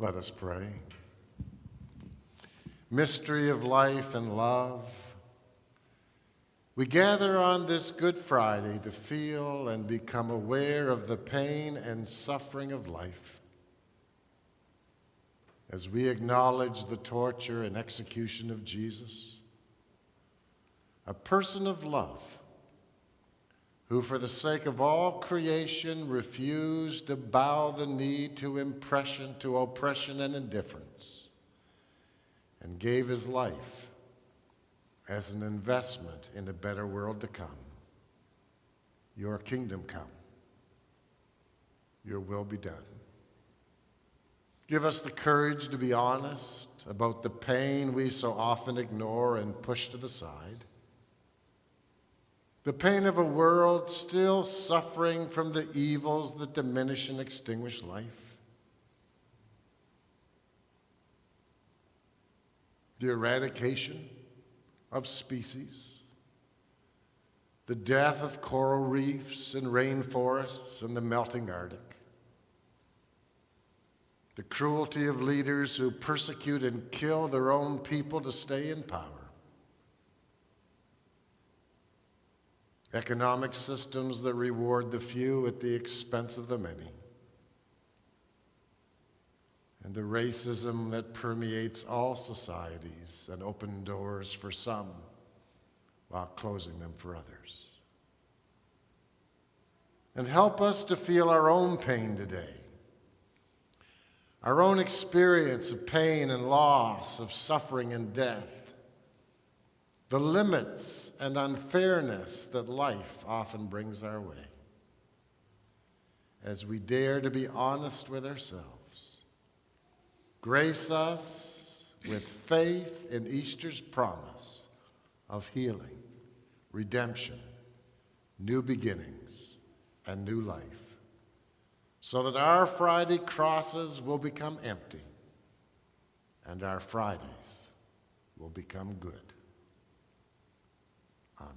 Let us pray. Mystery of life and love, we gather on this Good Friday to feel and become aware of the pain and suffering of life. As we acknowledge the torture and execution of Jesus, a person of love, who for the sake of all creation refused to bow the knee to oppression and indifference, and gave his life as an investment in a better world to come. Your kingdom come. Your will be done. Give us the courage to be honest about the pain we so often ignore and push to the side. The pain of a world still suffering from the evils that diminish and extinguish life. The eradication of species. The death of coral reefs and rainforests and the melting Arctic. The cruelty of leaders who persecute and kill their own people to stay in power. Economic systems that reward the few at the expense of the many. And the racism that permeates all societies and opens doors for some while closing them for others. And help us to feel our own pain today. Our own experience of pain and loss, of suffering and death. The limits and unfairness that life often brings our way. As we dare to be honest with ourselves, grace us with faith in Easter's promise of healing, redemption, new beginnings, and new life, so that our Friday crosses will become empty and our Fridays will become good. Amen.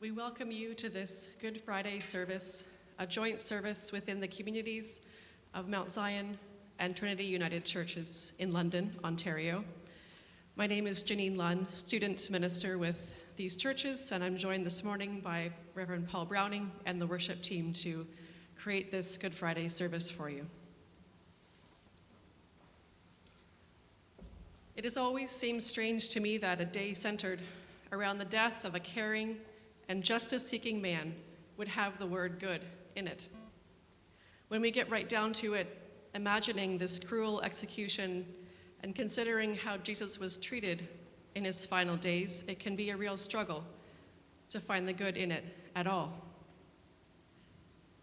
We welcome you to this Good Friday service, a joint service within the communities of Mount Zion and Trinity United Churches in London, Ontario. My name is Janine Lunn, student minister with these churches, and I'm joined this morning by Reverend Paul Browning and the worship team to create this Good Friday service for you. It has always seemed strange to me that a day centered around the death of a caring and justice-seeking man would have the word good in it. When we get right down to it, imagining this cruel execution and considering how Jesus was treated in his final days, it can be a real struggle to find the good in it at all.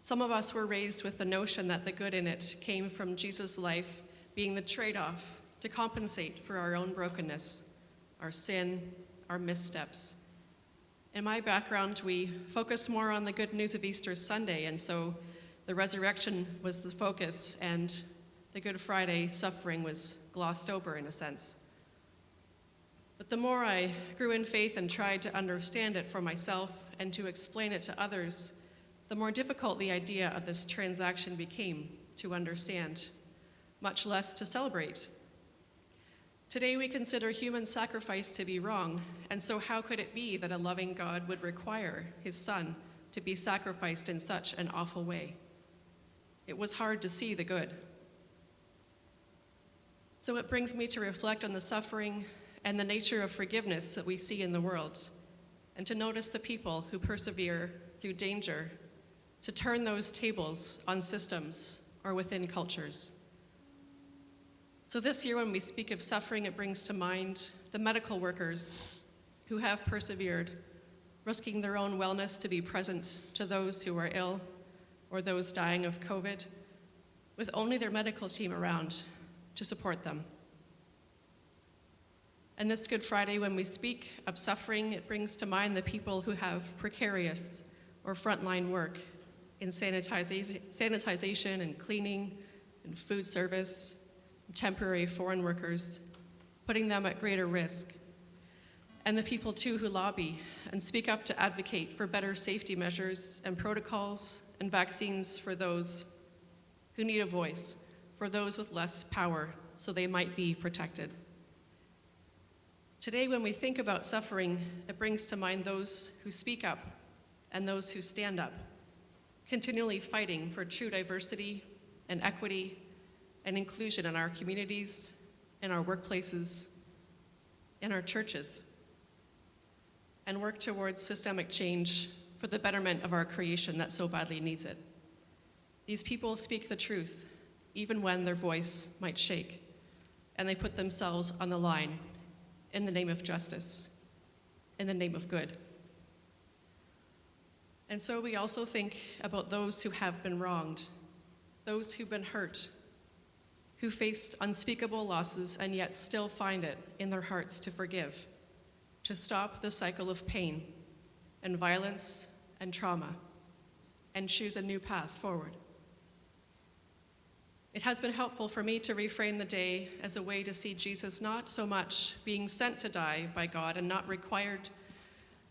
Some of us were raised with the notion that the good in it came from Jesus' life being the trade-off to compensate for our own brokenness, our sin, our missteps. In my background, we focus more on the good news of Easter Sunday, and so the resurrection was the focus, and the Good Friday suffering was glossed over in a sense. But the more I grew in faith and tried to understand it for myself and to explain it to others, the more difficult the idea of this transaction became to understand, much less to celebrate. Today we consider human sacrifice to be wrong, and so how could it be that a loving God would require his Son to be sacrificed in such an awful way? It was hard to see the good. So it brings me to reflect on the suffering and the nature of forgiveness that we see in the world, and to notice the people who persevere through danger to turn those tables on systems or within cultures. So this year when we speak of suffering, it brings to mind the medical workers who have persevered, risking their own wellness to be present to those who are ill or those dying of COVID, with only their medical team around to support them. And this Good Friday, when we speak of suffering, it brings to mind the people who have precarious or frontline work in sanitization and cleaning and food service, and temporary foreign workers, putting them at greater risk. and the people too who lobby and speak up to advocate for better safety measures and protocols and vaccines for those who need a voice, for those with less power, so they might be protected. Today, when we think about suffering, it brings to mind those who speak up and those who stand up, continually fighting for true diversity and equity and inclusion in our communities, in our workplaces, in our churches, and work towards systemic change for the betterment of our creation that so badly needs it. These people speak the truth, even when their voice might shake, and they put themselves on the line in the name of justice, in the name of good. And so we also think about those who have been wronged, those who've been hurt, who faced unspeakable losses and yet still find it in their hearts to forgive, to stop the cycle of pain and violence and trauma, and choose a new path forward. It has been helpful for me to reframe the day as a way to see Jesus not so much being sent to die by God and not required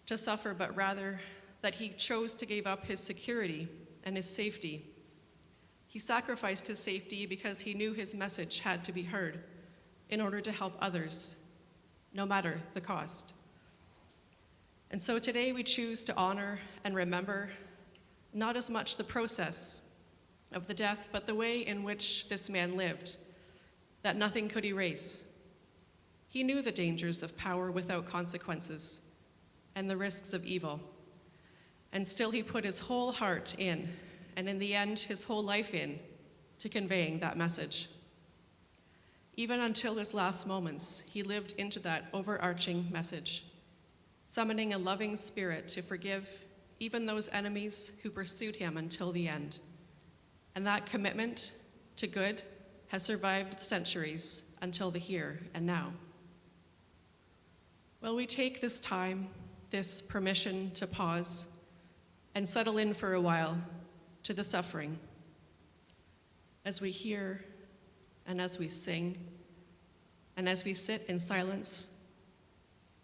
to suffer, but rather that he chose to give up his security and his safety. He sacrificed his safety because he knew his message had to be heard in order to help others, no matter the cost. And so today we choose to honor and remember not as much the process of the death, but the way in which this man lived, that nothing could erase. He knew the dangers of power without consequences and the risks of evil, and still he put his whole heart in, and in the end, his whole life in, to conveying that message. Even until his last moments, he lived into that overarching message, summoning a loving spirit to forgive even those enemies who pursued him until the end. And that commitment to good has survived the centuries until the here and now. Well, we take this time, this permission to pause and settle in for a while to the suffering as we hear and as we sing and as we sit in silence,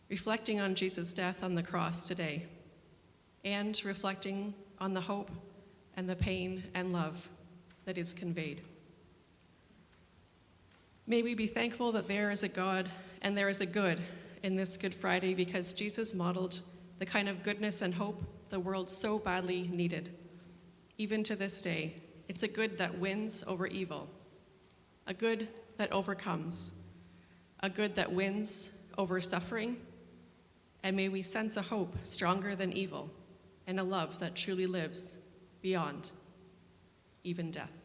reflecting on Jesus' death on the cross today and reflecting on the hope and the pain and love that is conveyed. May we be thankful that there is a God and there is a good in this Good Friday, because Jesus modeled the kind of goodness and hope the world so badly needed. Even to this day, it's a good that wins over evil, a good that overcomes, a good that wins over suffering, and may we sense a hope stronger than evil and a love that truly lives beyond even death.